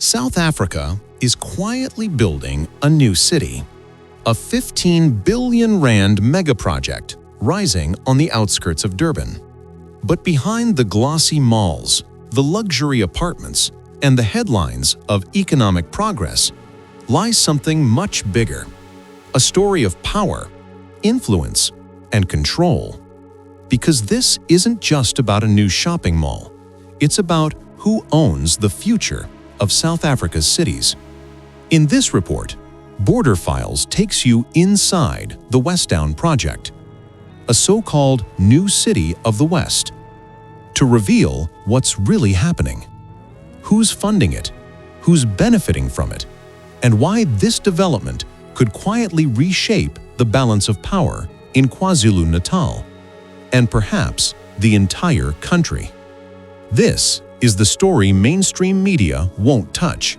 South Africa is quietly building a new city, a 15 billion rand megaproject rising on the outskirts of Durban. But behind the glossy malls, the luxury apartments, and the headlines of economic progress lies something much bigger, a story of power, influence, and control. Because this isn't just about a new shopping mall, it's about who owns the future of South Africa's cities. In this report, Border Files takes you inside the Westown project, a so-called new city of the West, to reveal what's really happening, who's funding it, who's benefiting from it, and why this development could quietly reshape the balance of power in KwaZulu-Natal, and perhaps the entire country. This is the story mainstream media won't touch.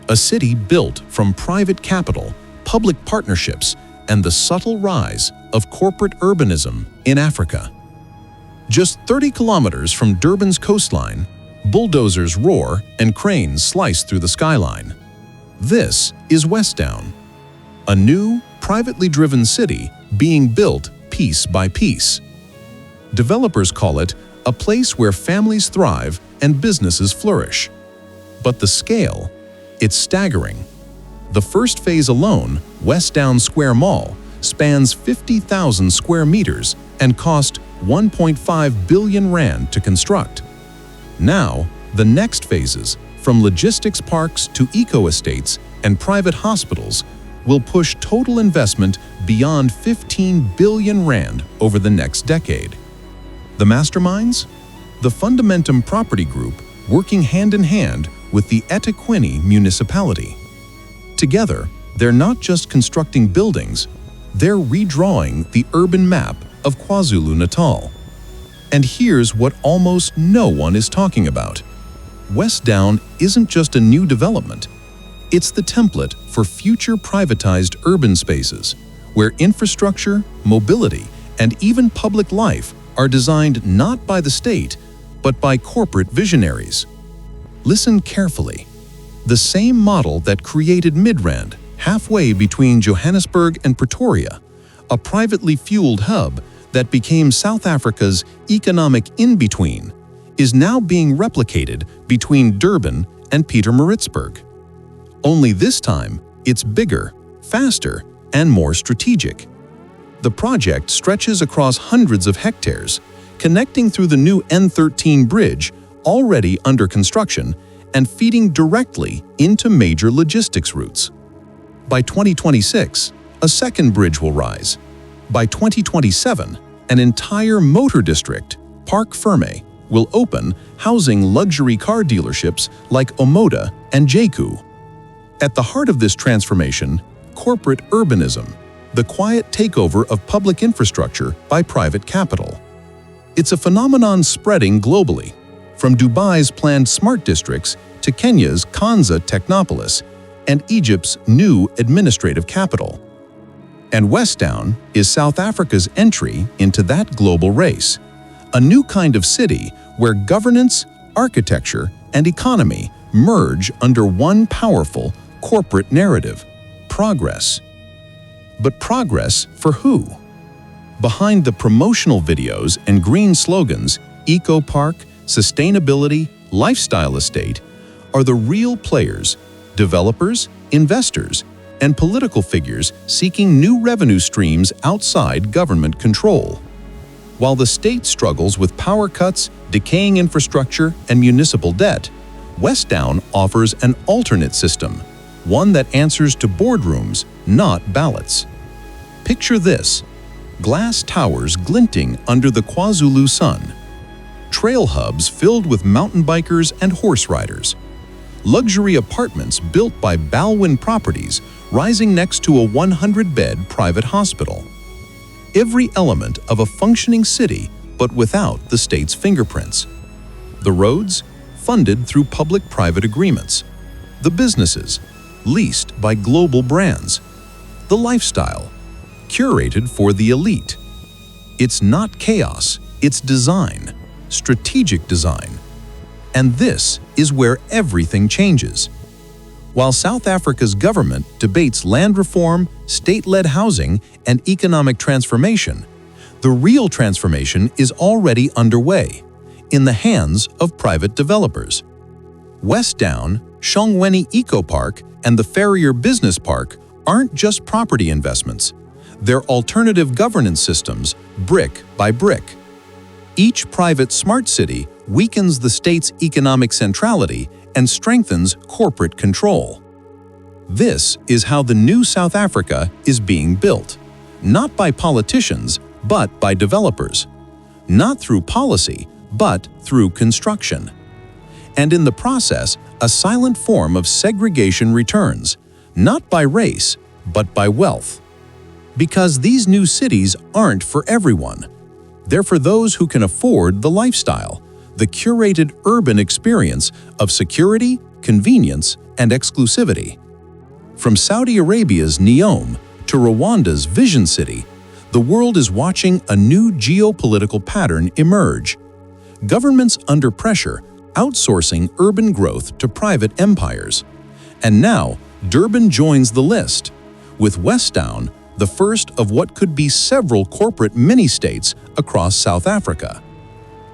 A city built from private capital, public partnerships, and the subtle rise of corporate urbanism in Africa. Just 30 kilometers from Durban's coastline, bulldozers roar and cranes slice through the skyline. This is Westown, a new, privately driven city being built piece by piece. Developers call it a place where families thrive and businesses flourish. But the scale, it's staggering. The first phase alone, Westown Square Mall, spans 50,000 square meters and cost 1.5 billion rand to construct. Now, the next phases, from logistics parks to eco-estates and private hospitals, will push total investment beyond 15 billion rand over the next decade. The masterminds? The Fundamentum Property Group, working hand-in-hand with the eThekwini municipality. Together, they're not just constructing buildings, they're redrawing the urban map of KwaZulu-Natal. And here's what almost no one is talking about. Westown isn't just a new development. It's the template for future privatized urban spaces, where infrastructure, mobility, and even public life are designed not by the state, but by corporate visionaries. Listen carefully. The same model that created Midrand, halfway between Johannesburg and Pretoria, a privately fueled hub that became South Africa's economic in-between, is now being replicated between Durban and Pietermaritzburg. Only this time, it's bigger, faster, and more strategic. The project stretches across hundreds of hectares, connecting through the new N13 bridge, already under construction, and feeding directly into major logistics routes. By 2026, a second bridge will rise. By 2027, an entire motor district, Park Ferme, will open, housing luxury car dealerships like Omoda and JQ. At the heart of this transformation, corporate urbanism, the quiet takeover of public infrastructure by private capital. It's a phenomenon spreading globally, from Dubai's planned smart districts to Kenya's Kanza Technopolis and Egypt's new administrative capital. And Westown is South Africa's entry into that global race, a new kind of city where governance, architecture, and economy merge under one powerful corporate narrative: progress. But progress for who? Behind the promotional videos and green slogans, Eco Park, Sustainability, Lifestyle Estate, are the real players, developers, investors, and political figures seeking new revenue streams outside government control. While the state struggles with power cuts, decaying infrastructure, and municipal debt, Westown offers an alternate system, one that answers to boardrooms, not ballots. Picture this: glass towers glinting under the KwaZulu sun, trail hubs filled with mountain bikers and horse riders, luxury apartments built by Balwin Properties rising next to a 100-bed private hospital. Every element of a functioning city, but without the state's fingerprints. The roads, funded through public-private agreements. The businesses, leased by global brands. The lifestyle, curated for the elite. It's not chaos, it's design, strategic design. And this is where everything changes. While South Africa's government debates land reform, state-led housing, and economic transformation, the real transformation is already underway, in the hands of private developers. Westown, Shongweni Eco Park, and the Ferrier Business Park aren't just property investments. They're alternative governance systems, brick by brick. Each private smart city weakens the state's economic centrality and strengthens corporate control. This is how the new South Africa is being built, not by politicians, but by developers. Not through policy, but through construction. And in the process, a silent form of segregation returns, not by race, but by wealth. Because these new cities aren't for everyone. They're for those who can afford the lifestyle, the curated urban experience of security, convenience, and exclusivity. From Saudi Arabia's Neom to Rwanda's Vision City, the world is watching a new geopolitical pattern emerge. Governments under pressure, outsourcing urban growth to private empires. And now, Durban joins the list, with Westown, the first of what could be several corporate mini-states across South Africa.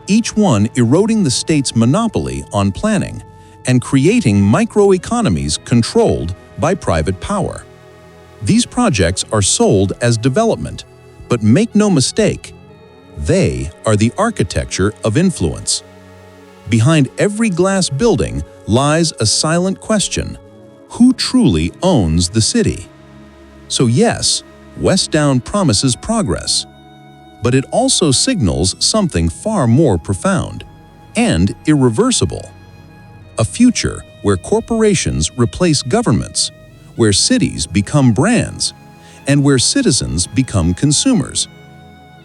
Each one eroding the state's monopoly on planning and creating microeconomies controlled by private power. These projects are sold as development, but make no mistake, they are the architecture of influence. Behind every glass building lies a silent question: who truly owns the city? So yes, Westown promises progress, but it also signals something far more profound and irreversible. A future where corporations replace governments, where cities become brands, and where citizens become consumers.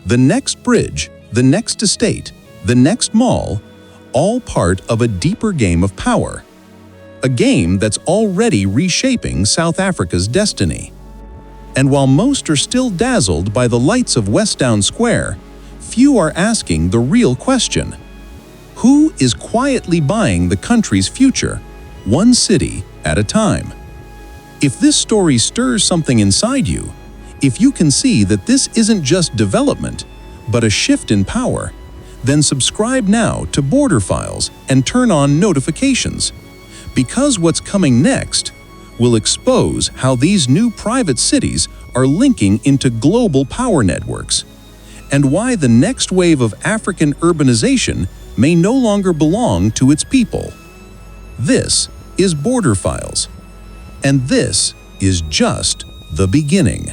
The next bridge, the next estate, the next mall, all part of a deeper game of power. A game that's already reshaping South Africa's destiny. And while most are still dazzled by the lights of Westown Square, few are asking the real question: who is quietly buying the country's future, one city at a time? If this story stirs something inside you, if you can see that this isn't just development, but a shift in power, then subscribe now to Border Files and turn on notifications. Because what's coming next will expose how these new private cities are linking into global power networks, and why the next wave of African urbanization may no longer belong to its people. This is Border Files, and this is just the beginning.